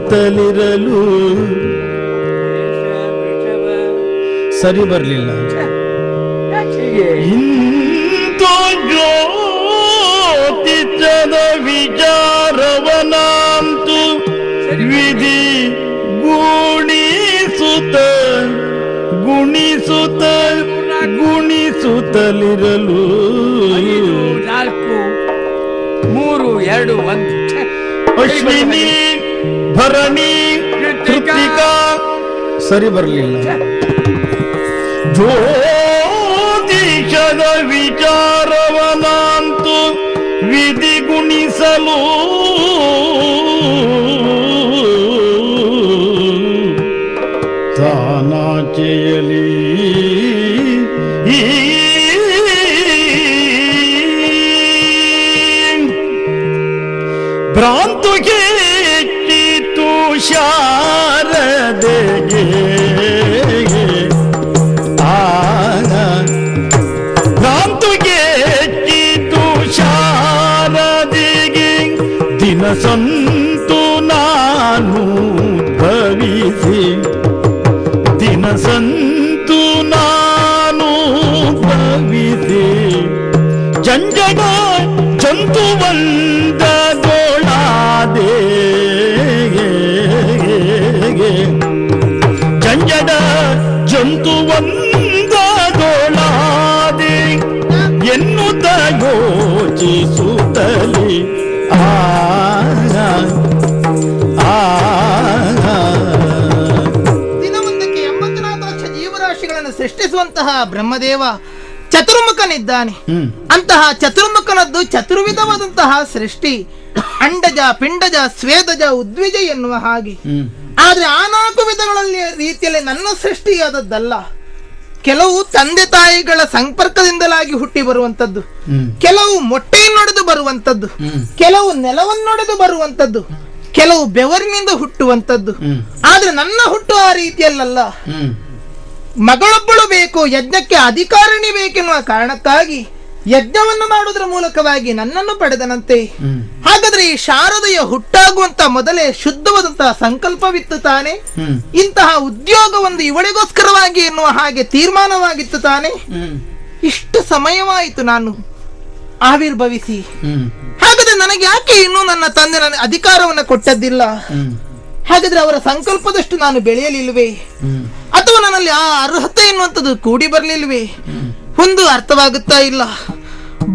ಸುತ್ತಲಿರಲು ಸರಿ ಬರಲಿಲ್ಲ. ಇಂದು ಜ್ಯೋತಿಷದ ವಿಚಾರವನಾಂತು ವಿಧಿ ಗುಣಿಸುತ್ತಲಿರಲು 4 3 2 1 ಅಶ್ವಿನಿ ಭರಣಿ ಕೃತಿಕಾ ಸರಿ ಬರಲಿಲ್ಲ. ಜ್ಯೋತಿಷದ ವಿಚಾರವನಾಂತು ವಿಧಿ ಗುಣಿಸಲು ತಾನಾಚೆಯಲಿ ಭ್ರಾಂತುಗೆ ಚಿತ್ತು ಶಾರದೆಗೆ ಭ್ರಾಂತುಗೆ ಚಿತ್ತು ಶಾರದೆಗೆ ದಿನ ಸಂತು ನಾನು ಭವಿಸಿ ದಿನ ಸಂತು ನಾನು ಭವಿಸಿ ಜಂಜಡ ಜಂತುವಂದೊಳಾದೆ ಜಂಜಡ ಜಂತುವಂದೊಳಾದೆ ಎನ್ನುತ್ತ ಯೋಚಿಸುತ್ತಲೇ ದಿನವೊಂದಕ್ಕೆ 84 ಲಕ್ಷ ಜೀವರಾಶಿಗಳನ್ನು ಸೃಷ್ಟಿಸುವಂತಹ ಬ್ರಹ್ಮದೇವ ಚತುರ್ಮುಖನಿದ್ದಾನೆ. ಅಂತಹ ಚತುರ್ಮುಖನದ್ದು ಚತುರ್ವಿಧವಾದಂತಹ ಸೃಷ್ಟಿ, ಅಂಡಜ ಪಿಂಡಜ ಸ್ವೇದಜ ಉದ್ವಿಜ ಎನ್ನುವ ಹಾಗೆ. ಆದ್ರೆ ಆ 4 ವಿಧಗಳಲ್ಲಿ ರೀತಿಯಲ್ಲಿ ನನ್ನ ಸೃಷ್ಟಿಯಾದದ್ದಲ್ಲ. ಕೆಲವು ತಂದೆ ತಾಯಿಗಳ ಸಂಪರ್ಕದಿಂದಲಾಗಿ ಹುಟ್ಟಿ ಬರುವಂತದ್ದು, ಕೆಲವು ಮೊಟ್ಟೆಯನ್ನೊಡೆದು ಬರುವಂತದ್ದು, ಕೆಲವು ನೆಲವನ್ನೊಡೆದು ಬರುವಂತದ್ದು, ಕೆಲವು ಬೆವರಿನಿಂದ ಹುಟ್ಟುವಂತದ್ದು. ಆದ್ರೆ ನನ್ನ ಹುಟ್ಟು ಆ ರೀತಿಯಲ್ಲ. ಮಗಳೊಬ್ಬಳು ಬೇಕು, ಯಜ್ಞಕ್ಕೆ ಅಧಿಕಾರಿಣಿ ಬೇಕೆನ್ನುವ ಕಾರಣಕ್ಕಾಗಿ ಯಜ್ಞವನ್ನು ಮಾಡುವುದರ ಮೂಲಕವಾಗಿ ನನ್ನನ್ನು ಪಡೆದನಂತೆ. ಹಾಗಾದ್ರೆ ಈ ಶಾರದೆಯ ಹುಟ್ಟಾಗುವಂತ ಮೊದಲೇ ಶುದ್ಧವಾದಂತಹ ಸಂಕಲ್ಪವಿತ್ತು ತಾನೆ. ಇಂತಹ ಉದ್ಯೋಗ ಒಂದು ಇವಳಿಗೋಸ್ಕರವಾಗಿ ಎನ್ನುವ ಹಾಗೆ ತೀರ್ಮಾನವಾಗಿತ್ತು ತಾನೆ. ಇಷ್ಟು ಸಮಯವಾಯಿತು ನಾನು ಆವಿರ್ಭವಿಸಿ. ಹಾಗಾದ್ರೆ ನನಗೆ ಯಾಕೆ ಇನ್ನೂ ನನ್ನ ತಂದೆ ನನ್ನ ಅಧಿಕಾರವನ್ನು ಕೊಟ್ಟದ್ದಿಲ್ಲ? ಹಾಗಾದ್ರೆ ಅವರ ಸಂಕಲ್ಪದಷ್ಟು ನಾನು ಬೆಳೆಯಲಿಲ್ವೇ? ಅಥವಾ ನನ್ನಲ್ಲಿ ಆ ಅರ್ಹತೆ ಎನ್ನುವಂಥದ್ದು ಕೂಡಿ ಬರಲಿಲ್ವೇ? ಒಂದು ಅರ್ಥವಾಗುತ್ತಾ ಇಲ್ಲ.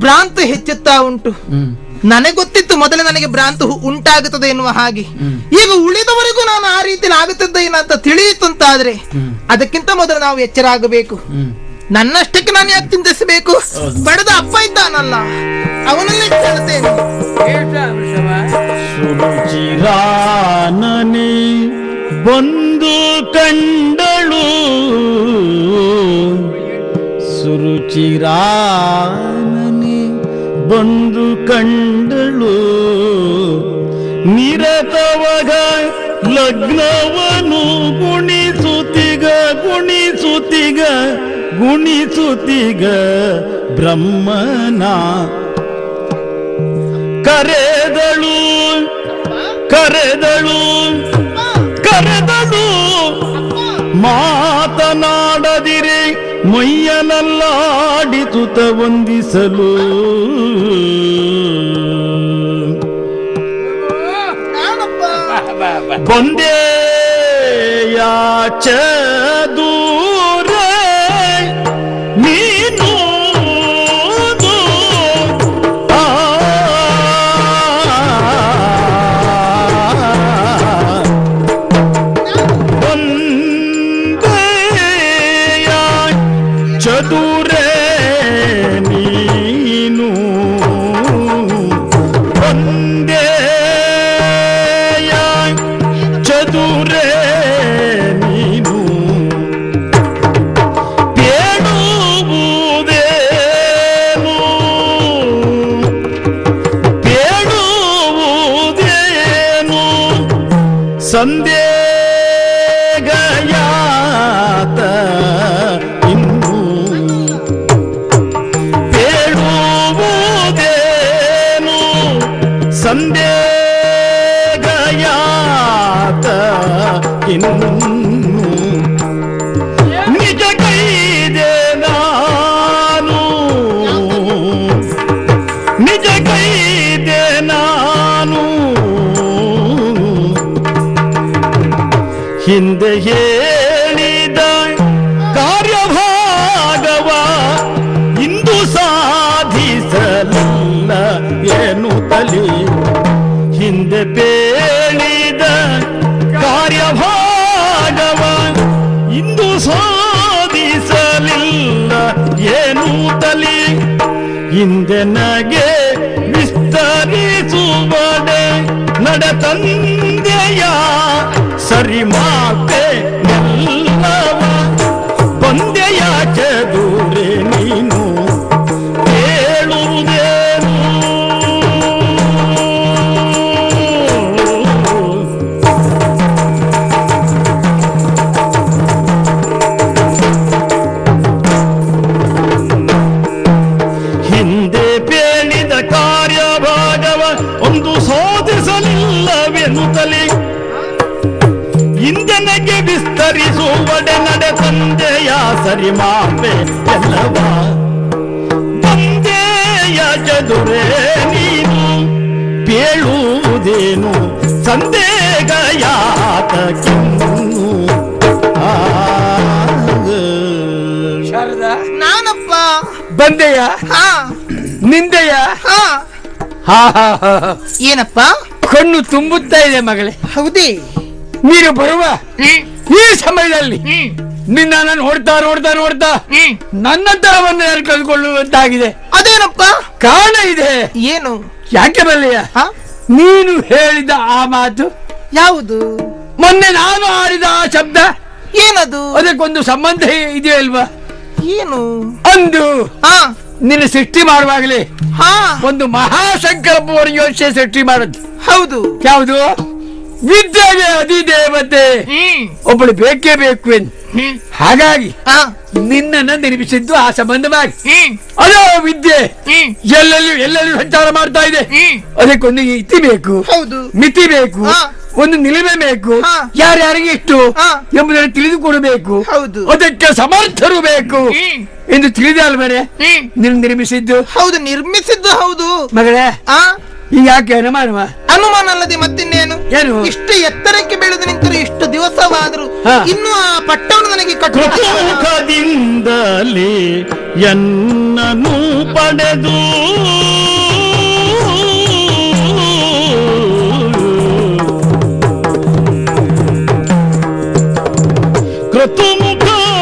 ಭ್ರಾಂತಿ ಹೆಚ್ಚುತ್ತಾ ಉಂಟು. ನನಗೆ ಗೊತ್ತಿತ್ತು ಮೊದಲೇ ನನಗೆ ಭ್ರಾಂತಿ ಉಂಟಾಗುತ್ತದೆ ಎನ್ನುವ ಹಾಗೆ. ಈಗ ಉಳಿದವರೆಗೂ ನಾನು ಆ ರೀತಿಯಲ್ಲಿ ಆಗುತ್ತದೆ ಅಂತ ತಿಳಿಯಿತು ಅಂತಾದ್ರೆ ಅದಕ್ಕಿಂತ ಮೊದಲು ನಾವು ಎಚ್ಚರ ಆಗಬೇಕು. ನನ್ನಷ್ಟಕ್ಕೆ ನಾನು ಯಾಕೆ ಚಿಂತಿಸಬೇಕು? ಬಡದ ಅಪ್ಪ ಇದ್ದಾನಲ್ಲ, ಅವನಲ್ಲೇ ಕೇಳ್ತೇನೆ. ಸುರುಚಿರಾನನೆ ಬಂದು ಕಂಡಳು, ಸುರುಚಿರಾನನೆ ಬಂದು ಕಂಡಳು, ನಿರತವಗ ಲಗ್ನವನು ಗುಣಿಸುತ್ತಿಗ ಬ್ರಹ್ಮನ ಕರೆದಳು ಮಾತನಾಡದಿರೆ ಮೈಯನಲ್ಲಾಡಿಸುತ್ತ ವಂದಿಸಲು. ಬಂದೆಯಾಚ ದೂರ ನೀನು ಚದುರೆ ನೀನು ಒಂದೇಯ ಚದುರೆ ನೀನು ಬೇಡುವುದೇನು ಸಂದೇಗಯಾತ ಇನ್ನು ಬೇಡುವುದೇನು ಸಂದೇಗಯಾತ ಇನ್ನು ನಿಜ ಕೈದೆ ನಾನು ನಿಜ ಕೈದೆ ನಾನು ಹಿಂದೆ ಹೇಳಿದ ಕಾರ್ಯಭಾಗವ ಇಂದು ಸಾಧಿಸಲಿಲ್ಲ ಎನ್ನುತ್ತಲೇ ಹಿಂದೆ ಬೇಳಿದ ಕಾರ್ಯಭಾಗವ ಇಂದು ಸಾಧಿಸಲಿಲ್ಲ ಎನ್ನುತ್ತಲೇ ಹಿಂದೆ ನಗೆ ವಿಸ್ತರಿಸುವಡೆ ನಡೆತಂದೆಯ ಸರಿ ಮಾತೆ ಎಲ್ಲವ ಬಂದೆಯ ಚದುರೆ ನೀನು ಹೇಳುವುದೇನು ಹಿಂದೆ ಬೇಳಿದ ಕಾರ್ಯಭಾಗವ ಒಂದು ಸಾಧಿಸಲಿಲ್ಲವೆನ್ನುತ್ತಲೇ ಇಂದನೆಗೆ ವಿಸ್ತರಿಸುವಡೆ ನಡೆ ತಂದೆಯ ಸರಿ ಮಾಪೆ ಎಲ್ಲವ ತಂದೆಯ ಚದುರೆ ನೀನು ಬೇಳುವುದೇನು ಸಂದೇಹಯಾತಕ್ಕಿನ್ನು ಶಾರದಾ, ನಾನಪ್ಪ. ಬಂದೆಯ ಹಾ ನಿಂದೆಯ ಹಾ ಹಾ ಹಾ ಹಾ. ಏನಪ್ಪ? ಕಣ್ಣು ತುಂಬುತ್ತಾ ಇದೆ ಮಗಳೇ. ಹೌದೇ? ನೀನು ಬರುವ ಈ ಸಮಯದಲ್ಲಿ ನಿನ್ನ ನಾನು ನೋಡ್ತಾ ನೋಡ್ತಾ ನೋಡ್ತಾ ನನ್ನ ತರವನ್ನು ನಾನು ಕಳ್ಕೊಳ್ಳುವಂತಾಗಿದೆ. ಅದೇನಪ್ಪ? ಕಾರಣ ಇದೆ. ಏನು? ಯಾಕೆ ಬಲ್ಲೆಯ? ಹಾ? ನೀನು ಹೇಳಿದ ಆ ಮಾತು, ಯಾವುದು? ಮೊನ್ನೆ ನಾನು ಆಡಿದ ಆ ಶಬ್ದ, ಏನದು? ಅದಕ್ಕೊಂದು ಸಂಬಂಧ ಇದೆಯೋ ಇಲ್ವಾ? ಏನು? ಅಂದು ಹಾ ನಿನ್ನ ಸೃಷ್ಟಿ ಮಾಡುವಾಗಲೇ ಹಾ ಒಂದು ಮಹಾಸಂಕಲ್ಪವನ್ನು ಯೋಚಿಸಿ ಸೃಷ್ಟಿ ಮಾಡುದು. ಹೌದು. ಯಾವುದು? ವಿದ್ಯೆಗೆ ಅಧಿದೇವತೆ ಒಬ್ಬಳು ಬೇಕೇ ಬೇಕು ಎಂದು. ಹಾಗಾಗಿ ಹಾ ನಿನ್ನನ್ನು ನಿರ್ಮಿಸಿದ್ದು ಆ ಸಂಬಂಧವಾಗಿ. ಅದೋ ವಿದ್ಯೆ ಎಲ್ಲೆಲ್ಲೂ ಸಂಚಾರ ಮಾಡ್ತಾ ಇದೆ. ಅದಕ್ಕೊಂದು ಇತಿ ಬೇಕು, ಹೌದು. ಮಿತಿ ಬೇಕು, ಹಾ. ಒಂದು ನಿಲುಮೆ ಬೇಕು, ಹಾ. ಯಾರ್ಯಾರಿಗೆ ಎಷ್ಟು ಹಾ. ಎಂಬುದನ್ನು ತಿಳಿದುಕೊಡಬೇಕು. ಹೌದು. ಅದಕ್ಕೆ ಸಮರ್ಥರು ಬೇಕು ಎಂದು ತಿಳಿದ ಅಲ್ವರೆ ನಿನ್ನ ನಿರ್ಮಿಸಿದ್ದು. ಹೌದು, ನಿರ್ಮಿಸಿದ್ದು ಹೌದು ಮಗಳೇ. ಆ ಈಗ ಯಾಕೆ ಅನುಮಾನವ? ಅನುಮಾನ ಅಲ್ಲದೆ ಮತ್ತಿನ್ನೇನು? ಏನು? ಇಷ್ಟು ಎತ್ತರಕ್ಕೆ ಬೆಳೆದು ನಿಂತರೂ ಇಷ್ಟು ದಿವಸವಾದರೂ ಹಾ. ಇನ್ನು ಆ ಪಟ್ಟವನ್ನು ನನಗೆ ಕಟ್ಟು ಕೃತುಕದಿಂದಲೇ ಎನ್ನನು ಪಡೆದು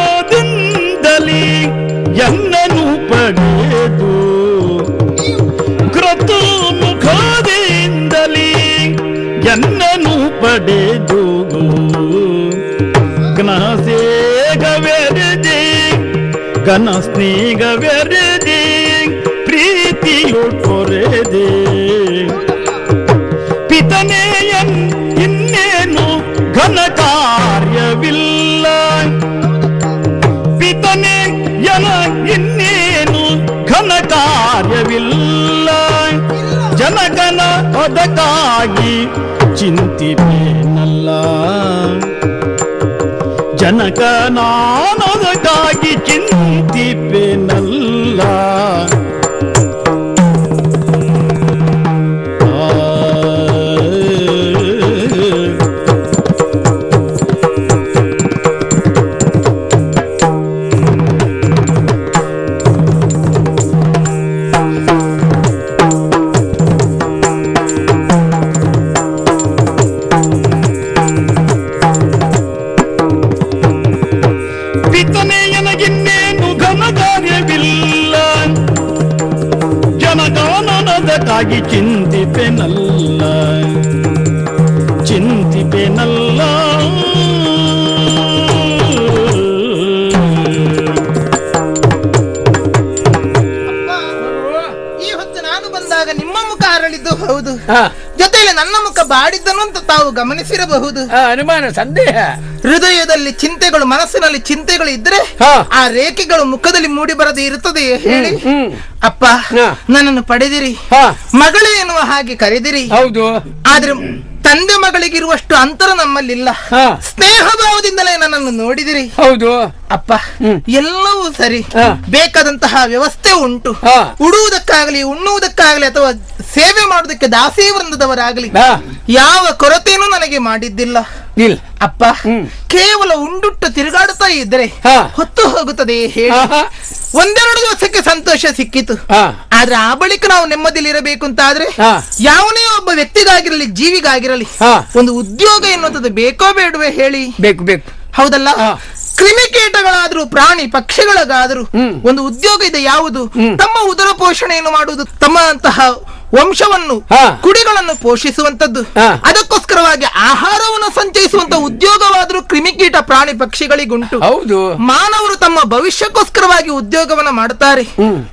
ಕೃತುಮುಖದಿಂದಲೇ ಎನ್ನನು ಪಡೆದು ಕೃತುಮುಖದಿಂದಲೇ ಎನ್ನನು ಪಡೆದು ಘನಸೇಗವೆರದೆ ಘನ ಸ್ನೇಹವೆರದೆ ಪ್ರೀತಿಯು ಕೊರೆದೆ ಪಿತನೆಯನ್ ಇನ್ನೇನು ಘನ ಕಾರ್ಯವಿಲ್ಲ ಪಿತನೆಯನ ಇನ್ನೇನು ಘನ ಕಾರ್ಯವಿಲ್ಲ ಜನಗನ ಅದಕ್ಕಾಗಿ ಚಿಂತಿಪೇನಲ್ಲ ಜನಕ ನಾನದಕ್ಕಾಗಿ ಚಿಂತಿಪೇನಲ್ಲ ಪಿತನೆಯನಗಿನ್ನೇನು ಘನ ಕಾರ್ಯವಿಲ್ಲ ಜನಗಾನನದಕ್ಕಾಗಿ ಚಿಂತಿಪೆನಲ್ಲ ಚಿಂತಿಪೆನಲ್ಲ ಈ ಹೊತ್ತು ನಾನು ಬಂದಾಗ ನಿಮ್ಮ ಮುಖ ಅರಳಿದ್ದು ಹೌದು, ಹಾ. ಜೊತೆಯಲ್ಲಿ ನನ್ನ ಮುಖ ಬಾಡಿದ್ದನು ಅಂತ ತಾವು ಗಮನಿಸಿರಬಹುದು. ಅನುಮಾನ ಸಂದೇಹ. ಹೃದಯದಲ್ಲಿ ಚಿಂತೆಗಳು, ಮನಸ್ಸಿನಲ್ಲಿ ಚಿಂತೆಗಳು ಇದ್ರೆ ಹಾ. ಆ ರೇಖೆಗಳು ಮುಖದಲ್ಲಿ ಮೂಡಿ ಬರದೆ ಇರುತ್ತದೆ ಹೇಳಿ. ಅಪ್ಪ, ಹಾ. ನನ್ನನ್ನು ಪಡೆದಿರಿ, ಹಾ. ಮಗಳೇ ಎನ್ನುವ ಹಾಗೆ ಕರೆದಿರಿ. ಹೌದು. ಆದ್ರೆ ತಂದೆ ಮಗಳಿಗಿರುವಷ್ಟು ಅಂತರ ನಮ್ಮಲ್ಲಿಲ್ಲ. ಹಾ. ಸ್ನೇಹ ಭಾವದಿಂದಲೇ ನನ್ನನ್ನು ನೋಡಿದಿರಿ. ಹೌದು ಅಪ್ಪ, ಎಲ್ಲವೂ ಸರಿ. ಹಾ. ಬೇಕಾದಂತಹ ವ್ಯವಸ್ಥೆ ಉಂಟು. ಹಾ. ಉಡುವುದಕ್ಕಾಗಲಿ ಉಣ್ಣುವುದಕ್ಕಾಗಲಿ ಅಥವಾ ಸೇವೆ ಮಾಡುವುದಕ್ಕೆ ದಾಸಿ ವೃಂದದವರಾಗಲಿ ಹಾ. ಯಾವ ಕೊರತೆಯೂ ನನಗೆ ಮಾಡಿದ್ದಿಲ್ಲ. ಇಲ್ಲ ಅಪ್ಪ, ಕೇವಲ ಉಂಡುಟ್ಟು ತಿರುಗಾಡುತ್ತಾ ಇದ್ರೆ ಹಾ. ಹೊತ್ತು ಹೋಗುತ್ತದೆ ಹೇಳಿ. ಆಹಾ. ಒಂದೆರಡು ದಿವಸಕ್ಕೆ ಸಂತೋಷ ಸಿಕ್ಕಿತು. ಹಾ. ಆದ್ರೆ ಆ ಬಳಿಕ ನಾವು ನೆಮ್ಮದಿಲಿರಬೇಕು ಅಂತ ಆದ್ರೆ ಹಾ. ಯಾವನೇ ಒಬ್ಬ ವ್ಯಕ್ತಿಗಾಗಿರಲಿ ಜೀವಿಗಾಗಿರಲಿ ಹಾ. ಒಂದು ಉದ್ಯೋಗ ಎನ್ನುವಂಥದ್ದು ಬೇಕೋ ಬೇಡವೇ ಹೇಳಿ? ಬೇಕು ಬೇಕು. ಹೌದಲ್ಲ? ಹಾ. ಕ್ರಿಮಿಕೀಟಗಳಾದ್ರೂ ಪ್ರಾಣಿ ಪಕ್ಷಿಗಳಿಗಾದ್ರೂ ಒಂದು ಉದ್ಯೋಗ ಇದೆ. ಯಾವುದು? ತಮ್ಮ ಉದರ ಪೋಷಣೆಯನ್ನು ಮಾಡುವುದು, ತಮ್ಮ ಅಂತಹ ವಂಶವನ್ನು ಹಾ. ಕುಡಿಗಳನ್ನು ಪೋಷಿಸುವಂತದ್ದು. ಹಾ. ಅದಕ್ಕೋಸ್ಕರವಾಗಿ ಆಹಾರವನ್ನು ಸಂಚಯಿಸುವಂತ ಉದ್ಯೋಗವಾದ್ರೂ ಕ್ರಿಮಿಕೀಟ ಪ್ರಾಣಿ ಪಕ್ಷಿಗಳಿಗುಂಟು. ಹೌದು. ಮಾನವರು ತಮ್ಮ ಭವಿಷ್ಯಕ್ಕೋಸ್ಕರವಾಗಿ ಉದ್ಯೋಗವನ್ನ ಮಾಡುತ್ತಾರೆ.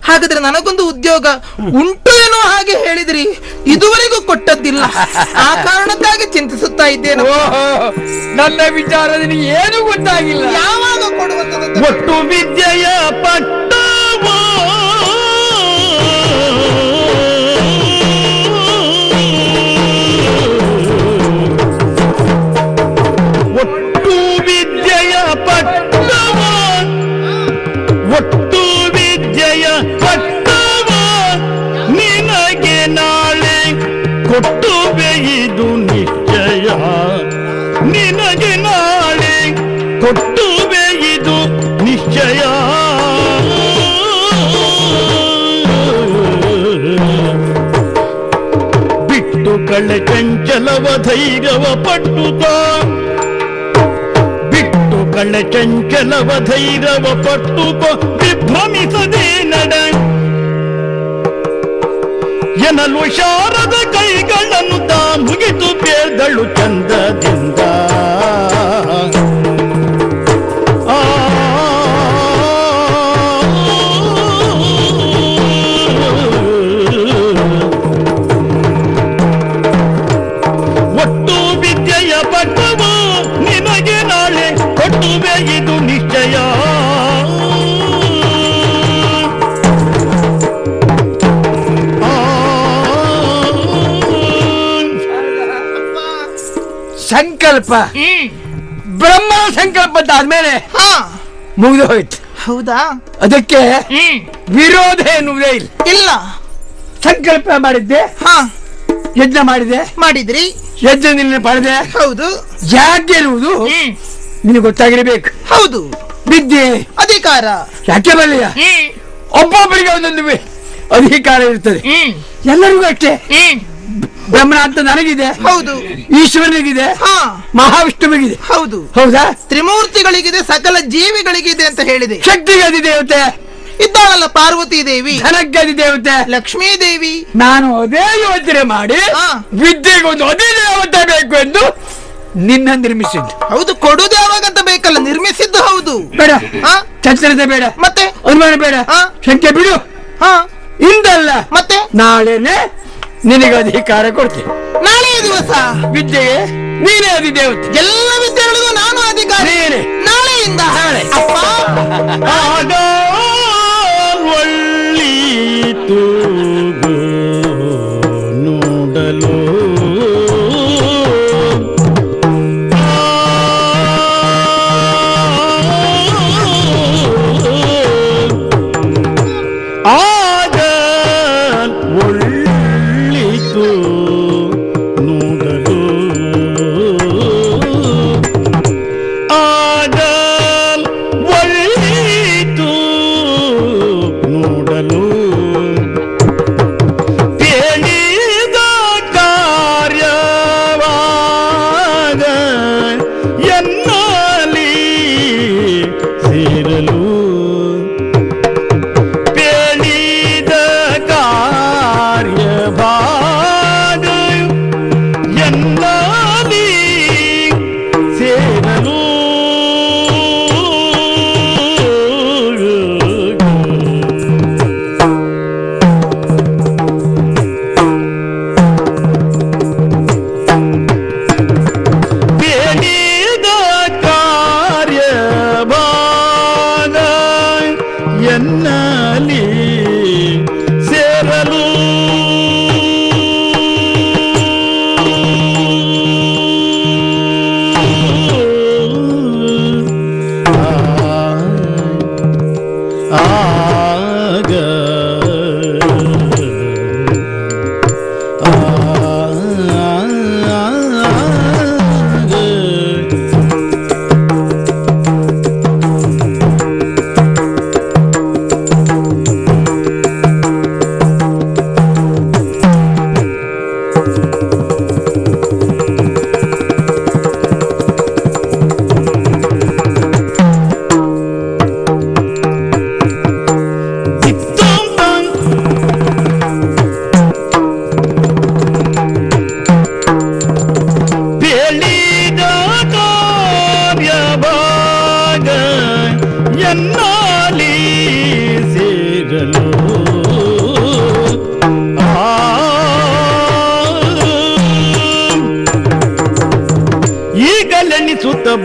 ಹಾಗಾದ್ರೆ ನನಗೊಂದು ಉದ್ಯೋಗ ಉಂಟು ಏನೋ ಹಾಗೆ ಹೇಳಿದ್ರಿ, ಇದುವರೆಗೂ ಕೊಟ್ಟದ್ದಿಲ್ಲ. ಆ ಕಾರಣಕ್ಕಾಗಿ ಚಿಂತಿಸುತ್ತಾ ಇದ್ದೇನೆ. ಓಹೋ, ನನ್ನ ವಿಚಾರ ನಿನಗೆ ಏನು ಗೊತ್ತಾಗಿಲ್ಲ. ಯಾವಾಗ ಕೊಡುವಂತದ್ದು? ಒಟ್ಟು ವಿದ್ಯೆಯ ಪಟ್ಟವ ಒಟ್ಟು ವಿದ್ಯೆಯ ಪಟ್ಟವ ಒಟ್ಟು ವಿದ್ಯೆಯ ಪಟ್ಟವ ನಿನಗೆ ನಾಳೆ ಕೊಟ್ಟು ಬೇಯಿದು ನಿಶ್ಚಯ. ನಿನಗೆ ನಾಳೆ ಕೊಟ್ಟು ಬೇಯಿದು ನಿಶ್ಚಯ. ಬಿಟ್ಟು ಕಳೆ ಚಂಚಲವ ಧೈರ್ಯವ ಪಟ್ಟುತ್ತ ಬಿಟ್ಟು ಕಳೆ ಚಂಚಲವ ಧೈರ್ಯವ ಪಟ್ಟುಕೋ ವಿಭ್ರಮಿಸದೆ ನಡ ಎನ್ನಲು ಶಾರದ ಕೈಗಳನ್ನು ತಾ ಮುಗಿದು ಬೇರ್ದಳು ಚಂದದಿಂದ. ಒಟ್ಟು ವಿದ್ಯೆಯ ಪಟ್ಟವು ನಿನಗೆ ನಾಳೆ ಕೊಟ್ಟುವೆ ಇದು ನಿಶ್ಚಯ. ಸಂಕಲ್ಪ ಬ್ರಹ್ಮನ ಸಂಕಲ್ಪ ಆದ್ಮೇಲೆ ಹಾ. ಮುಗಿದು ಹೋಯ್ತು. ಹೌದಾ? ಅದಕ್ಕೆ ವಿರೋಧ ಎನ್ನುವುದೇ ಇಲ್ಲ. ಇಲ್ಲ. ಸಂಕಲ್ಪ ಮಾಡಿದ್ದೆ, ಹಾ. ಯಜ್ಞ ಮಾಡಿದೆ, ಮಾಡಿದ್ರಿ. ಯಜ್ಞ ನಿನ್ನ ಪಡೆದೆ. ಹೌದು. ಯಾಕೆ ಎನ್ನುವುದು ನಿನಗೆ ಗೊತ್ತಾಗಿರಬೇಕು. ಹೌದು. ವಿದ್ಯೆ ಅಧಿಕಾರ ಯಾಕೆ ಬರಲಿಲ್ಲ? ಒಬ್ಬೊಬ್ಬರಿಗೆ ಒಂದೊಂದು ಅಧಿಕಾರ ಇರ್ತದೆ. ಎಲ್ಲರಿಗೂ ಅಷ್ಟೇ. ಬ್ರಹ್ಮನ ಅಂತ ನನಗಿದೆ, ಹೌದು. ಈಶ್ವರನಿಗಿದೆ, ಹಾ. ಮಹಾವಿಷ್ಣುವಿಗಿದೆ. ಹೌದು. ಹೌದಾ? ತ್ರಿಮೂರ್ತಿಗಳಿಗಿದೆ, ಸಕಲ ಜೀವಿಗಳಿಗಿದೆ ಅಂತ ಹೇಳಿದೆ. ಶಕ್ತಿಗೆ ಅಧಿದೇವತೆ ಇದ್ದಾಳಲ್ಲ ಪಾರ್ವತಿ ದೇವಿ, ಧನಕ್ಕೆ ಅಧಿದೇವತೆ ಲಕ್ಷ್ಮೀ ದೇವಿ. ನಾನು ಅದೇ ಯೋಚನೆ ಮಾಡಿ ಹಾ. ವಿದ್ಯೆಗೆ ಒಂದು ಅಧಿದೇವತೆ ಬೇಕು ಎಂದು ನಿನ್ನ ನಿರ್ಮಿಸಿದ್ದು. ಹೌದು, ಕೊಡುದು ಯಾವಾಗಂತ ಬೇಕಲ್ಲ, ನಿರ್ಮಿಸಿದ್ದು. ಹೌದು. ಬೇಡ, ಹಾ. ಚಂಚಲತೆ ಬೇಡ, ಮತ್ತೆ ಅನುಮಾನ ಬೇಡ, ಹಾ. ಶಂಕೆ ಬಿಡು. ಹಾ. ಇಂದಲ್ಲ, ಮತ್ತೆ ನಾಳೆನೆ ನಿನಗೆ ಅಧಿಕಾರ ಕೊಡ್ತೀನಿ. ನಾಳೆ ದಿವಸ ವಿದ್ಯೆಗೆ ನೀನೇ ಅಧಿದೇವತೆ. ಎಲ್ಲ ವಿದ್ಯೆಗಳಿಗೂ ನಾನು ಅಧಿಕಾರಿ. ನೀನೇ. ನಾಳೆಯಿಂದ. ನಾಳೆ. ಅಪ್ಪ, ಆಗ ಒಳ್ಳಿತು ನೋಡಲು ಆಗ ಒಳ್ಳಿತು ನೋಡಲು ಆಗ ಒಳ್ಳಿತು ನೋಡಲು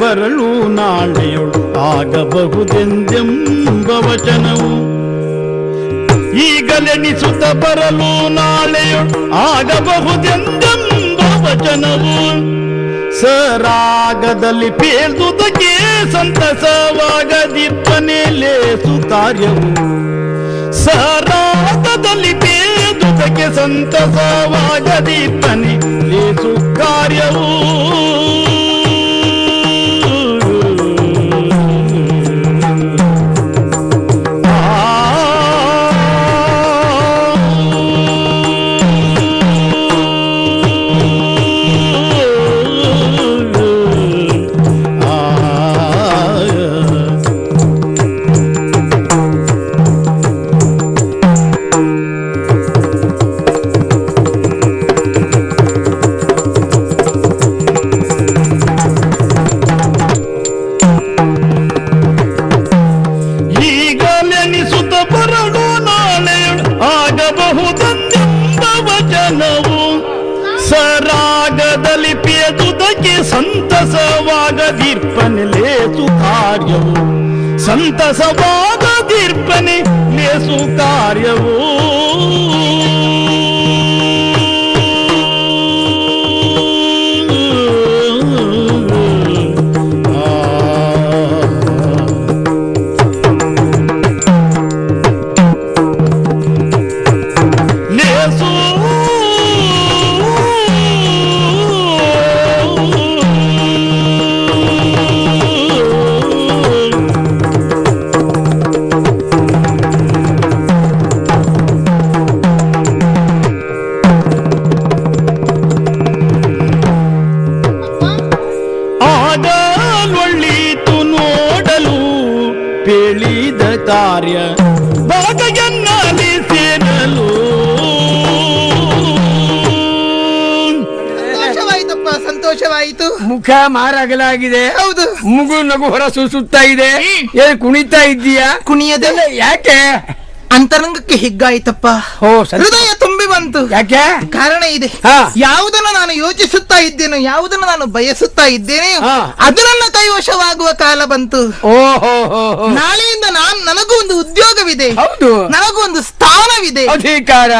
ಬರಲು ನಾಳೆಯೊಳು ಆಗಬಹುದೆಂದೆಂಬ ವಚನವು ಈಗಲೆನಿಸುತ್ತ ಬರಲು ನಾಳೆಯೊಳು ಆಗಬಹುದೆಂದೆಂಬ ವಚನವು ಸರಾಗದಲ್ಲಿ ಪೇಲ್ದುದಕ್ಕೆ ಸಂತಸವಾಗದಿಪ್ಪನೆ ಲೇಸು ಕಾರ್ಯವು ಸರಾಗದಲ್ಲಿ ಪೇಲ್ದುದಕ್ಕೆ ಸಂತಸವಾಗದಿಪ್ಪನೆ ಲೇಸು ಕಾರ್ಯವು ಸರಾಗದಲ್ಲಿ ಪೇದುದಕ್ಕೆ ಸಂತಸವಾಗದಿರ್ಪನೆ ಲೇಸು ಕಾರ್ಯವು ಸಂತಸವಾಗದಿರ್ಪನೆ ಲೇಸು ಕಾರ್ಯವು ಪೇಳಿದ ಕಾರ್ಯ ಭಾಗಯನ್ನಲಿ ಸೇರಲು ಸಂತೋಷವಾಯಿತಪ್ಪ, ಸಂತೋಷವಾಯಿತು. ಮುಖ ಮಾರಾಗಲಾಗಿದೆ. ಹೌದು. ಮುಗು ನಗು ಹೊರ ಸೂಸುತ್ತಾ ಇದೆ. ಏನ್ ಕುಣಿತಾ ಇದ್ದೀಯಾ? ಕುಣಿಯದಲ್ಲ. ಯಾಕೆ? ಅಂತರಂಗಕ್ಕೆ ಹಿಗ್ಗಾಯಿತಪ್ಪ. ಹೃದಯ ತುಂಬಿ ಬಂತು. ಯಾಕೆ? ಕಾರಣ ಇದೆ. ಯಾವುದನ್ನು ನಾನು ಯೋಚಿಸುತ್ತಾ ಇದ್ದೇನೋ, ಯಾವುದನ್ನು ನಾನು ಬಯಸುತ್ತಾ ಇದ್ದೇನೆ, ಅದು ನನ್ನ ಕೈವಶವಾಗುವ ಕಾಲ ಬಂತು. ನಾಳೆಯಿಂದ ನನಗೂ ಒಂದು ಉದ್ಯೋಗವಿದೆ. ಹೌದು. ನನಗೂ ಒಂದು ಸ್ಥಾನವಿದೆ, ಅಧಿಕಾರ.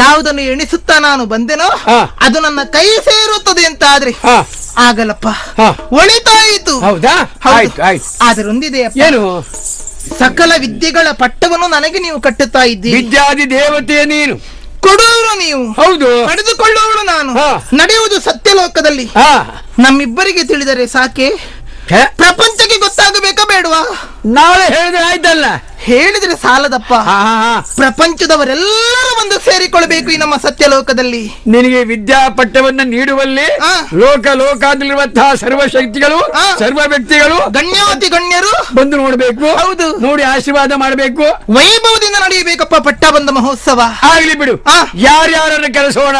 ಯಾವುದನ್ನು ಎಣಿಸುತ್ತಾ ನಾನು ಬಂದೆನೋ ಅದು ನನ್ನ ಕೈ ಸೇರುತ್ತದೆ ಅಂತ ಆದ್ರೆ ಆಗಲ್ಲಪ್ಪ. ಒಳಿತಾಯಿತು. ಹೌದಾ? ಅದರೊಂದಿದೆ ಏನು? ಸಕಲ ವಿದ್ಯೆಗಳ ಪಟ್ಟವನ್ನು ನನಗೆ ನೀವು ಕಟ್ಟುತ್ತಾ ಇದ್ದೀರಿ. ವಿದ್ಯಾದಿ ದೇವತೆಯ ನೀನು, ಕೊಡುವವರು ನೀವು. ಹೌದು. ಪಡೆದುಕೊಳ್ಳುವವರು ನಾನು. ನಡೆಯುವುದು ಸತ್ಯಲೋಕದಲ್ಲಿ. ನಮ್ಮಿಬ್ಬರಿಗೆ ತಿಳಿದರೆ ಸಾಕೆ? ಪ್ರಪಂಚಕ್ಕೆ ಗೊತ್ತಾಗಬೇಕಾ ಬೇಡವಾ? ನಾಳೆ ಹೇಳಿದ್ರೆ ಆಯ್ತಲ್ಲ. ಹೇಳಿದ್ರೆ ಸಾಲದಪ್ಪ. ಪ್ರಪಂಚದವರೆಲ್ಲರೂ ಒಂದು ಸೇರಿಕೊಳ್ಬೇಕು ಈ ನಮ್ಮ ಸತ್ಯಲೋಕದಲ್ಲಿ. ನಿನಗೆ ವಿದ್ಯಾಪಟ್ಟವನ್ನು ನೀಡುವಲ್ಲಿ ಲೋಕಾದಲ್ಲಿರುವಂತಹ ಸರ್ವಶಕ್ತಿಗಳು, ಸರ್ವ ವ್ಯಕ್ತಿಗಳು, ಗಣ್ಯಾತಿ ಗಣ್ಯರು ಬಂದು ನೋಡ್ಬೇಕು. ಹೌದು. ನೋಡಿ ಆಶೀರ್ವಾದ ಮಾಡಬೇಕು. ವೈಭವದಿಂದ ನಡೆಯಬೇಕಪ್ಪ ಪಟ್ಟ ಬಂದ ಮಹೋತ್ಸವ. ಆಗ್ಲಿ ಬಿಡು. ಯಾರ್ಯಾರನ್ನ ಕರೆಸೋಣ,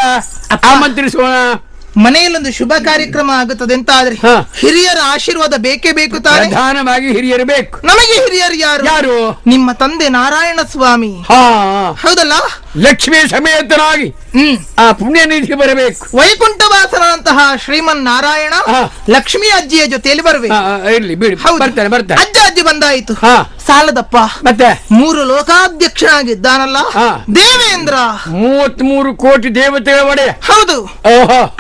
ಆಮಂತ್ರಿಸೋಣ. ಮನೆಯಲ್ಲೊಂದು ಶುಭ ಕಾರ್ಯಕ್ರಮ ಆಗುತ್ತದೆ ಅಂತ ಆದ್ರೆ ಹಿರಿಯರ ಆಶೀರ್ವಾದ ಬೇಕೇ ಬೇಕು. ಪ್ರಧಾನವಾಗಿ ಹಿರಿಯರು ಬೇಕು. ನಮಗೆ ಹಿರಿಯರು ಯಾರು? ನಿಮ್ಮ ತಂದೆ ನಾರಾಯಣ ಸ್ವಾಮಿ. ಹೌದಲ್ಲ? ಲಕ್ಷ್ಮೀ ಸಮೇತನಾಗಿ ಆ ಪುಣ್ಯ ನಿಧಿಗೆ ಬರಬೇಕು. ವೈಕುಂಠವಾಸನಂತಹ ಶ್ರೀಮನ್ ನಾರಾಯಣ ಲಕ್ಷ್ಮೀ ಅಜ್ಜಿಯ ಜೊತೆಯಲ್ಲಿ ಬರಬೇಕು. ಇರ್ಲಿ ಬಿಡಿ, ಬರ್ತಾರೆ. ಅಜ್ಜ ಅಜ್ಜಿ ಬಂದಾಯಿತು. ಸಾಲದಪ್ಪ. ಮತ್ತೆ 3 ಲೋಕಾಧ್ಯಕ್ಷನಾಗಿದ್ದಾನಲ್ಲ ದೇವೇಂದ್ರ, 33 ಕೋಟಿ ದೇವತೆಗಳ ಒಡೆಯ. ಹೌದು.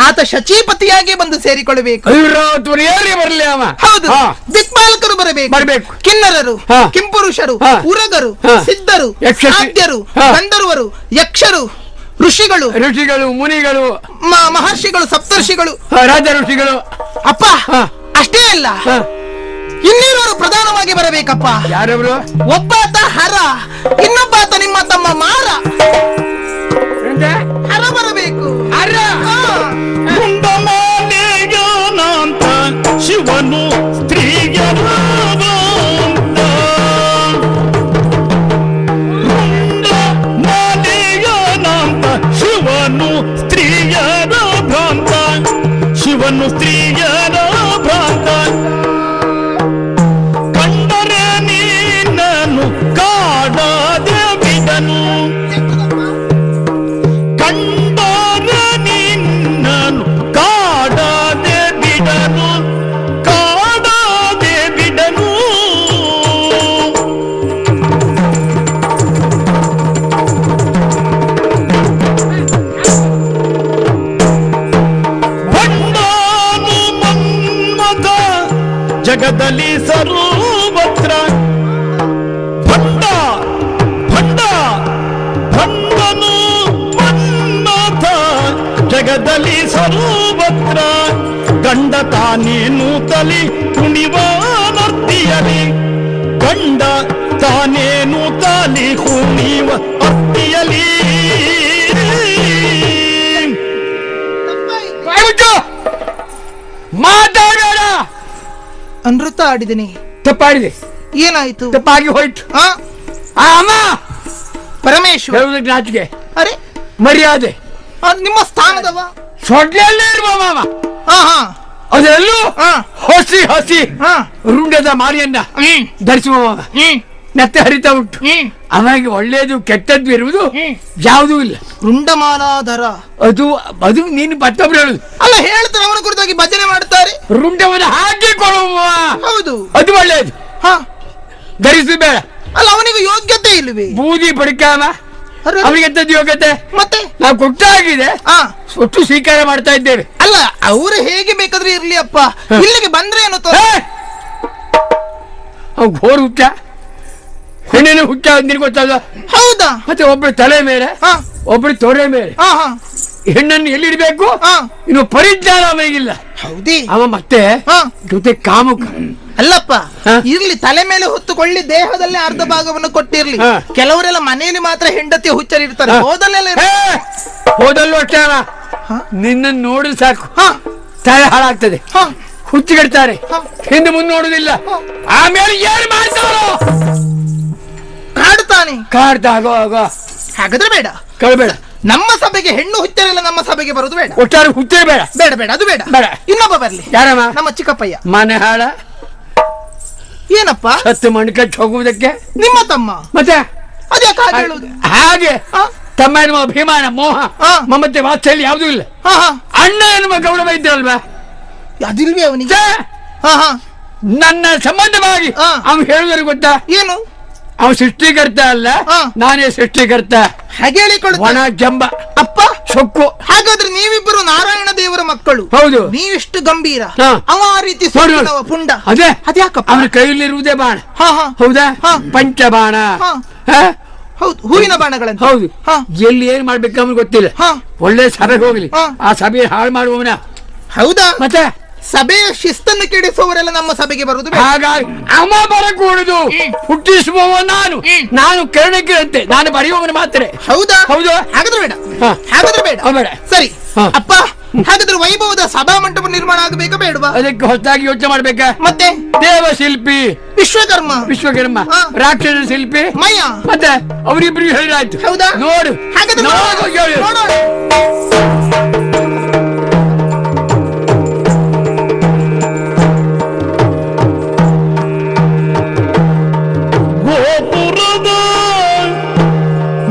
ಆತ ಶಚೀಪತಿಯಾಗಿ ಬಂದು ಸೇರಿಕೊಳ್ಳಬೇಕು. ಬರಲಿ ಅವ. ಹೌದು. ದಿಕ್ಪಾಲಕರು ಬರಬೇಕು. ಕಿನ್ನರರು, ಕಿಂಪುರುಷರು, ಉರಗರು, ಸಿದ್ಧರು, ಸಾಧ್ಯರು, ಗಂಧರ್ವರು, ಯಕ್ಷರು, ಋಷಿಗಳು, ಮುನಿಗಳು, ಮಹರ್ಷಿಗಳು, ಸಪ್ತರ್ಷಿಗಳು, ರಾಜ ಋಷಿಗಳು. ಅಪ್ಪ ಅಷ್ಟೇ ಅಲ್ಲ, ಇನ್ನಿರೋರು ಪ್ರಧಾನವಾಗಿ ಬರಬೇಕಪ್ಪ. ಯಾರವರು? ಒಬ್ಬಾತ ಹರ, ಇನ್ನೊಬ್ಬಾತ ನಿಮ್ಮ ತಮ್ಮ ಮಾರ. ಹರ ಬರಬೇಕು. ಶಿವನು ಸ್ತ್ರೀಯರ ಶಿವನು ಸ್ತ್ರೀಯರ ಭ್ರಾಂತ, ಶಿವನು ಸ್ತ್ರೀಯರ ಭ್ರಾಂತ. ಕಂಡರೆ ನೀನನು ಕಾಡದೆ ಬಿಡನು, ಕಂಡರೆ ನೀನು ಜಗದಲ್ಲಿ ಸರ್ವತ್ರ ಭಂಡ ಭಂಡ ಭಂಡನು ಮನ್ಮಥ ಜಗದಲ್ಲಿ ಸರ್ವತ್ರ ಗಂಡ ತಾನೇನು ತಲಿ ಕುಣಿವನರ್ತಿಯಲಿ ಗಂಡ ತಾನೇನು ತಲಿ ಕುಣಿವ ಅರ್ತಿಯಲಿ ಮಾತಾಡೋಣ. ಅನೃತ ಆಡಿದೀನಿ. ತಪ್ಪಾಡಿದೆ. ಏನಾಯ್ತು? ತಪ್ಪಾಗಿ ಹೋಯ್ತು. ಅಮ್ಮ ಪರಮೇಶ್ವರ ಹೇಳುವುದಕ್ಕೆ ನಾಚಿಕೆ. ಅರೆ ಮರ್ಯಾದೆ ನಿಮ್ಮ ಸ್ಥಾನದವ ಸೊಡ್ಲಲ್ಲೇ ಇರುವ ಮಾವ. ಹಾ ಹಾ ಅದರಲ್ಲೂ ಹಾ ಹಸಿ ಹಸಿ ಹಾ ರುಂಡದ ಮಾರಿಯನ್ನ ಧರಿಸುವ ಮಾವ. ನೆತ್ತೆ ಹರಿತಾ ಉಂಟು. ಅವನಿಗೆ ಒಳ್ಳೇದು ಕೆಟ್ಟದ್ದು ಇರುವುದು ಯಾವುದೂ ಇಲ್ಲ. ರುಂಡಮಾಲಾಧರ ಅದು ಅದು ನೀನು ಮತ್ತೊಬ್ರು ಹೇಳುದು ಅಲ್ಲ, ಹೇಳ್ತಾರೆ ಅವನ ಕುರಿತಾಗಿ ಭಜನೆ ಮಾಡ್ತಾರೆ. ರುಂಡವನ್ನು ಹಾಕಿಕೊಳ್ಳುವ. ಹೌದು, ಅದು ಒಳ್ಳೇದು. ಹಾ ಧರಿಸು ಬೇಡ. ಅಲ್ಲ, ಅವನಿಗೆ ಯೋಗ್ಯತೆ ಇಲ್ವೇ? ಬೂದಿ ಪಡಿಕಾಮ ಅವನಿಗೆ ಎಂತದ್ದು ಯೋಗ್ಯತೆ? ಮತ್ತೆ ನಾವು ಕೊಟ್ಟಾಗಿದೆ, ಒಟ್ಟು ಸ್ವೀಕಾರ ಮಾಡ್ತಾ ಇದ್ದೇವೆ. ಅಲ್ಲ, ಅವರು ಹೇಗೆ ಬೇಕಾದ್ರೆ ಇರ್ಲಿ ಅಪ್ಪ, ಇಲ್ಲಿಗೆ ಬಂದ್ರೆ ಏನು ಘೋರ ಹುಚ್ಚ, ಹೆಣ್ಣಿನ ಹುಚ್ಚ ನಿನಗೆ ಗೊತ್ತಲ್ಲ? ಹೌದಾ? ಮತ್ತೆ ಒಬ್ರು ತಲೆ ಮೇಲೆ, ಒಬ್ರು ತೊರೆ ಮೇಲೆ ಹೆಣ್ಣನ್ನು ಎಲ್ಲಿಡ್ಬೇಕು ಇನ್ನು ಪರಿಜ್ಞಾನ ಅವನಿಗಿಲ್ಲ. ಹೌದಿ? ಅವ ಮತ್ತೆ ಜೊತೆ ಕಾಮುಕ. ಅಲ್ಲಪ್ಪ, ಇರ್ಲಿ, ತಲೆ ಮೇಲೆ ಹೊತ್ತುಕೊಳ್ಳಿ, ದೇಹದಲ್ಲೇ ಅರ್ಧ ಭಾಗವನ್ನು ಕೊಟ್ಟಿರ್ಲಿ. ಕೆಲವರೆಲ್ಲ ಮನೆಯಲ್ಲಿ ಮಾತ್ರ ಹೆಂಡತಿ ಹುಚ್ಚರಿರ್ತಾರೆ, ಹೋದಲ್ಲೂ ಅಷ್ಟೇ. ನಿನ್ನನ್ನು ನೋಡಿದ್ರೆ ಸಾಕು ತಲೆ ಹಾಳಾಗ್ತದೆ, ಹುಚ್ಚಿಗಿಡ್ತಾರೆ, ಹಿಂದೆ ಮುಂದೆ ನೋಡುದಿಲ್ಲ. ಆಮೇಲೆ ಏನು ಮಾಡ್ತಾರೋ ಕಾಡ್ತಾನೆ. ಕಾಡ್ತಾಗೋ ಆಗೋ. ಹಾಗಾದ್ರೆ ಬೇಡ, ಕಳ್ಬೇಡ. ನಮ್ಮ ಸಭೆಗೆ ಹೆಣ್ಣು ಹುಚ್ಚರೆಲ್ಲ ನಮ್ಮ ಸಭೆಗೆ ಬರುದು ಬೇಡ. ಒಟ್ಟಾರೆ ಹುಚ್ಚೇ ಬೇಡ. ಬೇಡ ಬೇಡ, ಅದು ಬೇಡ. ಬೇಡ. ಇನ್ನೊಬ್ಬ ಬರ್ಲಿ. ಯಾರಮ್ಮ? ನಮ್ಮ ಚಿಕ್ಕಪ್ಪಯ್ಯ. ಮನೆ ಹಾಳ ಏನಪ್ಪ? ಸತ್ತು ಮಣ್ಣು ಕಚ್ಚಿ ಹೋಗುವುದಕ್ಕೆ ನಿಮ್ಮ ತಮ್ಮ. ಮತ್ತೆ ಅದ್ಯಾಕೆ ಹಾಗೆ ಹೇಳುದು? ಹಾಗೆ ತಮ್ಮ ಎನ್ನುವ ಅಭಿಮಾನ, ಮೋಹ, ಮಮತೆ, ವಾತ್ಸಲ್ಯ ಯಾವುದೂ ಇಲ್ಲ. ಅಣ್ಣ ಎನ್ನುವ ಗೌರವ ಇದ್ದಲ್ವಾ? ಅದಿಲ್ವೇ ಅವನಿಗೆ? ನನ್ನ ಸಂಬಂಧವಾಗಿ ಅವ್ನು ಹೇಳುವುದಕ್ಕೆ ಗೊತ್ತಾ ಏನು? ಅವನು ಸೃಷ್ಟಿಕರ್ತ ಅಲ್ಲ, ನಾನೇ ಸೃಷ್ಟಿಕರ್ತ. ಹಾಗೆ ಹೇಳಿಕೊಳ್ಳು. ಒಣ ಜಂಬ ಅಪ್ಪ ಸೊಕ್ಕು. ಹಾಗಾದ್ರೆ ನೀವಿಬ್ಬರು ನಾರಾಯಣ ದೇವರ ಮಕ್ಕಳು. ಹೌದು. ನೀವಿಷ್ಟು ಗಂಭೀರ, ಅವ ಆ ರೀತಿ ಪುಂಡ. ಅದೇ ಅದ್ಯಾಕಪ್ಪ? ಅವನ ಕೈಯಲ್ಲಿರುವುದೇ ಬಾಣ. ಹೌದಾ? ಪಂಚಬಾಣ. ಹೌದು, ಹೂವಿನ ಬಾಣಗಳಂತ. ಹೌದು. ಎಲ್ಲಿ ಏನ್ ಮಾಡ್ಬೇಕು ಅವ್ನಿಗೆ ಗೊತ್ತಿಲ್ಲ. ಒಳ್ಳೆ ಸಭೆಗೆ ಹೋಗ್ಲಿ, ಆ ಸಭೆ ಹಾಳು ಮಾಡುವವನ. ಹೌದಾ? ಮತ್ತೆ ಸಭೆಯ ಶಿಸ್ತನ್ನು ಕೆಡಿಸುವವರೆಲ್ಲ ನಮ್ಮ ಸಭೆಗೆ ಬರುದು. ಹಾಗಾಗಿ ಅಮ್ಮ ಬರಕೂಡುದು, ಹುಟ್ಟಿಸುವವ ನಾನು. ನಾನು ಕರುಣೆಗಿರಂತೆ, ನಾನು ಬರೆಯುವವನು ಮಾತ್ರ. ಹೌದಾ? ಹೌದು. ಹಾಗಾದ್ರೆ ಬೇಡ, ಹಾಗಾದ್ರೆ ಬೇಡ. ಬೇಡ. ಸರಿ ಅಪ್ಪ, ಹಾಗಾದ್ರೆ ವೈಭವದ ಸಭಾ ಮಂಟಪ ನಿರ್ಮಾಣ ಆಗಬೇಕಾ ಬೇಡವಾ? ಅದಕ್ಕೆ ಹೊಸದಾಗಿ ಯೋಚನೆ ಮಾಡ್ಬೇಕಾ? ಮತ್ತೆ ದೇವಶಿಲ್ಪಿ ವಿಶ್ವಕರ್ಮ, ವಿಶ್ವಕರ್ಮ, ರಾಕ್ಷಸ ಶಿಲ್ಪಿ ಮಯ್ಯ, ಮತ್ತೆ ಅವರಿಬ್ರು ಹೇಳಿರಾಯ್ತು. ಹೌದಾ? ನೋಡು, ಹಾಗಾದ್ರೆ ನೋಡೋಣ. ಗೋಪುರದ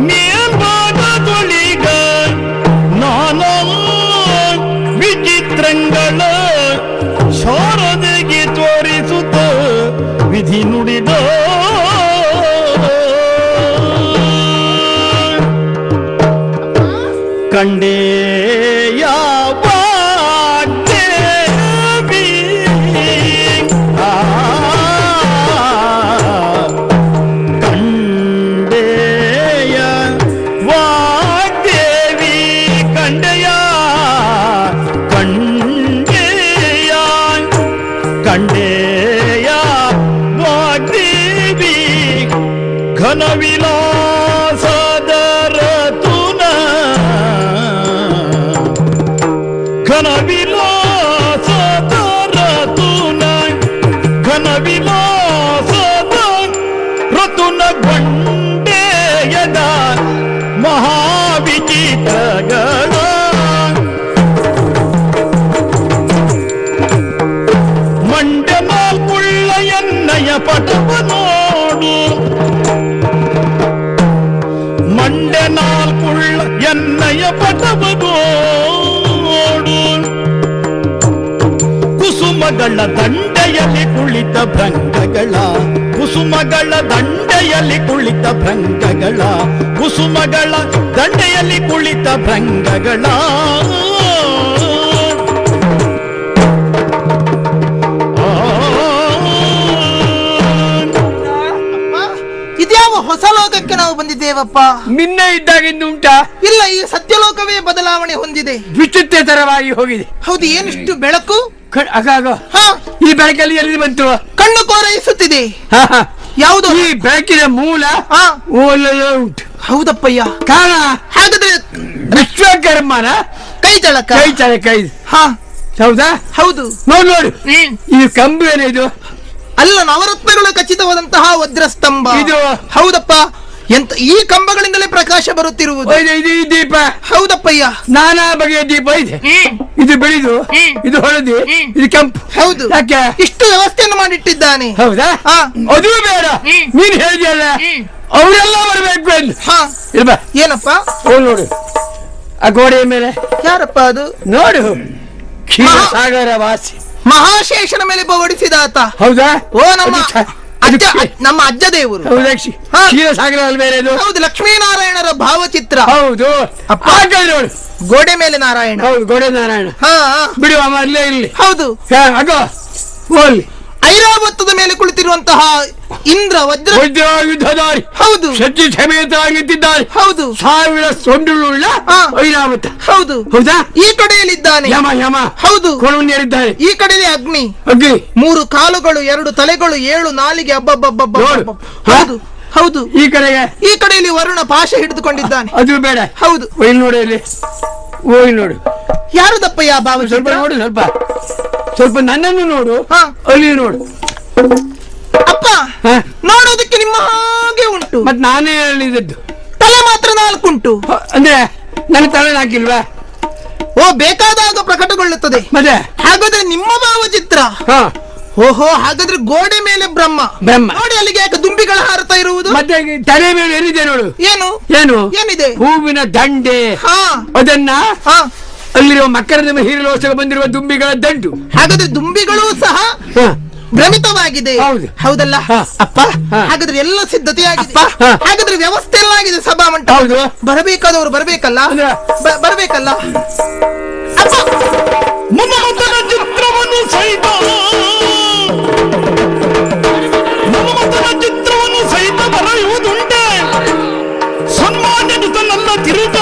ಮೇಲ್ಭಾಗದೊಳಿಗ ನಾನಾ ವಿಚಿತ್ರಂಗಳ ಶಾರದೆಗೆ ತೋರಿಸುತ್ತ ವಿಧಿ ನುಡಿದ ಕಂಡೇ ಯಾವ ಕಂಡೆಯ ವಾಗ್ದೇವಿ ಘನ ವಿಲಾಸದ ರತುನ, ಘನ ವಿಲಾಸದ ರತುನ, ಘನ ವಿಲಾಸದ ರತುನ ಗೊಂಡೆಯದ ಮಹಾವಿಚಿತ್ರಗಳ ಪಟವ ನೋಡು, ಮಂಡೆ ನಾಲ್ಕುಳ್ಳ ಎನ್ನಯ ಪಟವ ನೋಡು. ಕುಸುಮಗಳ ದಂಡೆಯಲ್ಲಿ ಕುಳಿತ ಭೃಂಗಗಳ, ಕುಸುಮಗಳ ದಂಡೆಯಲ್ಲಿ ಕುಳಿತ ಭೃಂಗಗಳ, ಕುಸುಮಗಳ ದಂಡೆಯಲ್ಲಿ ಕುಳಿತ ಭೃಂಗಗಳ. ನೋಡಿದ್ದೇವಪ್ಪ. ನಿನ್ನೆ ಇದ್ದಾಗಿಂದ ಉಂಟಾ? ಇಲ್ಲ, ಈ ಸತ್ಯಲೋಕವೇ ಬದಲಾವಣೆ ಹೊಂದಿದೆ. ವಿಚಿತ್ರ ತರವಾಗಿ ಹೋಗಿದೆ. ಹೌದು, ಏನಿಷ್ಟು ಬೆಳಕು! ಆಗಾಗ ಹಾ, ಈ ಬೆಳಕಲ್ಲಿ ಎಲ್ಲಿ ಬಂತು? ಕಣ್ಣು ಕೋರೈಸುತ್ತಿದೆ. ಹಾ, ಹಾ. ಯಾವುದು ಈ ಬೆಳಕಿನ ಮೂಲ ಹಾ ಒಳ್ಳೆಯ ಉಂಟು. ಹೌದಪ್ಪಯ್ಯ. ಕಾರಣ ಹಾಗಾದ್ರೆ ವಿಶ್ವಕರ್ಮನ ಕೈ ಚಳಕ. ಕೈ. ಹಾ, ಹೌದಾ? ಹೌದು. ನೋಡು ಈ ಕಂಬು ಏನಿದು? ಅಲ್ಲ, ನವರತ್ನಗಳು ಖಚಿತವಾದಂತಹ ವಜ್ರಸ್ತಂಭ ಇದು. ಹೌದಪ್ಪ. ಎಂತ ಈ ಕಂಬಗಳಿಂದಲೇ ಪ್ರಕಾಶ ಬರುತ್ತಿರುವುದು. ಇದು ಈ ದೀಪ. ಹೌದಪ್ಪಯ್ಯ. ನಾನಾ ಬಗೆಯ ದೀಪ ಇದೆ. ಇದು ಬೆಳೆದು, ಇದು ಹೊಳೆದು, ಇದು ಕೆಂಪು. ಹೌದು. ಯಾಕೆ ಇಷ್ಟು ವ್ಯವಸ್ಥೆಯನ್ನು ಮಾಡಿಟ್ಟಿದ್ದಾನೆ? ಹೌದಾ? ಹಾ, ಅದು ಬೇಡ. ನೀನ್ ಹೇಳಿದಲ್ಲ ಅವರೆಲ್ಲ ಬರಬೇಕು ಎಂದು. ಹಾ, ಇಲ್ವಾ? ಏನಪ್ಪ? ನೋಡು ಆ ಗೋಡೆಯ ಮೇಲೆ. ಯಾರಪ್ಪ ಅದು? ನೋಡು, ಕ್ಷೀರಸಾಗರ ವಾಸಿ ಮಹಾಶೇಷನ ಮೇಲೆ ಪವಡಿಸಿದಾತ. ಹೌದಾ? ಓ, ನಮ್ಮ ಅಜ್ಜ ದೇವರು. ಹೌದಾ? ಹಾ. ಕ್ಷೀರಸಾಗರ ಅಲ್ಲಿ ಬೇರೆ ಇದು. ಹೌದು, ಲಕ್ಷ್ಮೀನಾರಾಯಣರ ಭಾವಚಿತ್ರ. ಹೌದು. ಅಪ್ಪ, ನೋಡು ಗೋಡೆ ಮೇಲೆ ನಾರಾಯಣ. ಹೌದು, ಗೋಡೆ ನಾರಾಯಣ. ಹಾ, ಬಿಡುವ ಅಲ್ಲೇ ಇಲ್ಲಿ. ಹೌದು. ಆಗೋ ಹೋಗ್ಲಿ. ಐರಾವತದ ಮೇಲೆ ಕುಳಿತಿರುವಂತಹ ಇಂದ್ರ ವಜ್ರ ಯುದ್ಧದಾರಿ. ಹೌದು. ಸಜ್ಜಿ ಸಮೇತವಾಗಿ ನಿಂತಿದ್ದಾರೆ. ಹೌದು. 1000 ಸೊಂಡುಳ್ಳ ಐರಾವತ. ಹೌದು. ಹೌದಾ? ಈ ಕಡೆಯಲ್ಲಿದ್ದಾನೆ ಯಮ. ಹೌದು. ಕೊಳವನ್ನೇರಿದ್ದಾರೆ. ಈ ಕಡೆಯಲ್ಲಿ ಅಗ್ನಿ. 3 ಕಾಲುಗಳು, 2 ತಲೆಗಳು, 7 ನಾಲಿಗೆ. ಅಬ್ಬಬ್ಬಬ್ಬ. ಹೌದು, ಹೌದು. ಈ ಕಡೆಯಲ್ಲಿ ವರುಣ ಪಾಶ ಹಿಡಿದುಕೊಂಡಿದ್ದಾನೆ. ಅದು ಬೇಡ. ಹೌದು. ಇಲ್ಲಿ ನೋಡು, ಇಲ್ಲಿ ನೋಡು. ಯಾರದಪ್ಪಯ್ಯ ಭಾವ? ಸ್ವಲ್ಪ ನೋಡು, ಸ್ವಲ್ಪ ನನ್ನನ್ನು ನೋಡು. ಅಲ್ಲಿ ನೋಡು. ಅಪ್ಪ, ನೋಡೋದಕ್ಕೆ ನಿಮ್ಮ ಹಾಗೆ ಉಂಟು. ಮತ್ ನಾನೇ ಹೇಳಿದ್ದು. ತಲೆ ಮಾತ್ರ 4 ಉಂಟು. ಅಂದ್ರೆ ನನ್ನ ತಲೆ ಹಾಕಿಲ್ವಾ? ಓ, ಬೇಕಾದಾಗ ಪ್ರಕಟಗೊಳ್ಳುತ್ತದೆ. ಮತ್ತೆ ಹಾಗಾದ್ರೆ ನಿಮ್ಮ ಭಾವಚಿತ್ರ. ಓಹೋ, ಹಾಗಾದ್ರೆ ಗೋಡೆ ಮೇಲೆ ಬ್ರಹ್ಮ. ನೋಡಿ, ಅಲ್ಲಿಗೆ ಯಾಕೆ ದುಂಬಿಗಳ ಹಾರತಾ ಇರುವುದು? ಮತ್ತೆ ತಲೆ ಮೇಲೆ ಏನಿದೆ ನೋಡು. ಏನು ಏನಿದೆ? ಹೂವಿನ ದಂಡೆ. ಅದನ್ನ ಅಲ್ಲಿರುವ ಮಕರ ಹೀರಲೋತ್ಸವ ಬಂದಿರುವ ದುಂಬಿಗಳ ದಂಡು. ಹಾಗಾದ್ರೆ ದುಂಬಿಗಳು ಸಹ ಭ್ರಮಿತವಾಗಿದೆ. ಹೌದಲ್ಲ ಅಪ್ಪ? ಹಾಗಾದ್ರೆ ಎಲ್ಲ ಸಿದ್ಧತೆಯಾಗಿದೆ. ಹಾಗಾದ್ರೆ ವ್ಯವಸ್ಥೆ ಎಲ್ಲ ಆಗಿದೆ ಸಭಾ ಮಂಟಪ. ಹೌದು. ಬರಬೇಕಾದವರು ಬರಬೇಕಲ್ಲ. ಅಪ್ಪ, ಮಮಮತನ ಚಿತ್ರವನ್ನು ಸಹಿತ ಬರೆಯುವುದುಂಟೆ. ಸನ್ಮಾನ್ಯನು ತನ್ನಲ್ಲ ತಿರುಗ.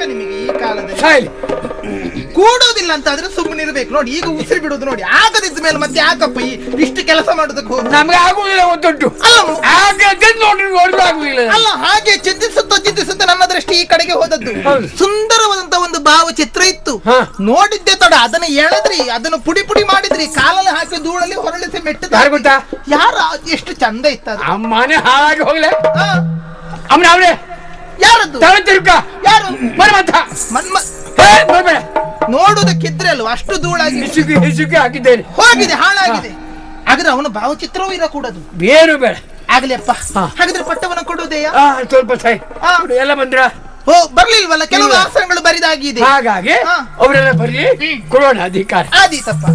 ನಿಮಗೆ ಈ ಕಾಲದಲ್ಲಿ ಕೂಡೋದಿಲ್ಲ ಅಂತ ಆದ್ರೆ ಸುಮ್ಮನೆ ಇರ್ಬೇಕು. ನೋಡಿ, ಈಗ ಉಸಿರು ಬಿಡುದು ನೋಡಿ. ಆಗದಿದ್ದ ಮೇಲೆ ಮತ್ತೆ ಯಾಕಪ್ಪ ಇಷ್ಟು ಕೆಲಸ ಮಾಡೋದಕ್ಕೆ ಹೋಗಿ? ನಮ್ಗೆ ಆಗುದಿಲ್ಲ, ಗೊತ್ತುಂಟು. ಅಲ್ಲ, ಹಾಗೆ ಚಿಂತಿಸುತ್ತಾ ನನ್ನ ದೃಷ್ಟಿ ಈ ಕಡೆಗೆ ಹೋದದ್ದು. ಸುಂದರವಾದಂತ ಒಂದು ಭಾವಚಿತ್ರ ಇತ್ತು. ನೋಡಿದ್ದೆ ತಡ, ಅದನ್ನ ಎಳೆದ್ರಿ, ಅದನ್ನು ಪುಡಿ ಮಾಡಿದ್ರಿ, ಕಾಲಲ್ಲಿ ಹಾಕಿ ಧೂಳಲ್ಲಿ ಹೊರಳಿಸಿ ಮೆಟ್ಟಿದ. ಯಾರ ಎಷ್ಟು ಚಂದ ಇತ್ತ ಅಮ್ಮನೆ ಹಾಗೆ ಹೋಗ್ಲೆ. ಅವನೇ ಯಾರದ್ದು? ಯಾರು? ಬರ್ಬೇಡ. ನೋಡುವುದಕ್ಕಿದ್ರೆ ಅಲ್ವಾ ಅಷ್ಟು ಧೂಳಾಗಿ ಹಿಸುಕಿ ಹಾಕಿದ್ದೇನೆ. ಹೋಗಿದೆ, ಹಾಳಾಗಿದೆ. ಹಾಗಾದ್ರೆ ಅವನ ಭಾವಚಿತ್ರವೂ ಇರಕೂಡದು. ಬೇರು ಬೇಡ. ಆಗ್ಲಿ ಅಪ್ಪ. ಹಾಗಾದ್ರೆ ಪಟ್ಟವನ್ನು ಕೊಡುವುದೇಯಾ? ಸ್ವಲ್ಪ ಎಲ್ಲ ಬಂದ್ರ? ಓ, ಬರ್ಲಿಲ್ವಲ್ಲ, ಕೆಲವು ಆಸನಗಳು ಬರಿದಾಗಿದೆ. ಹಾಗಾಗಿ ಅವರೆಲ್ಲ ಬರ್ಲಿ, ಕೊಡೋಣ ಅಧಿಕಾರ. ಆದೀತಪ್ಪ.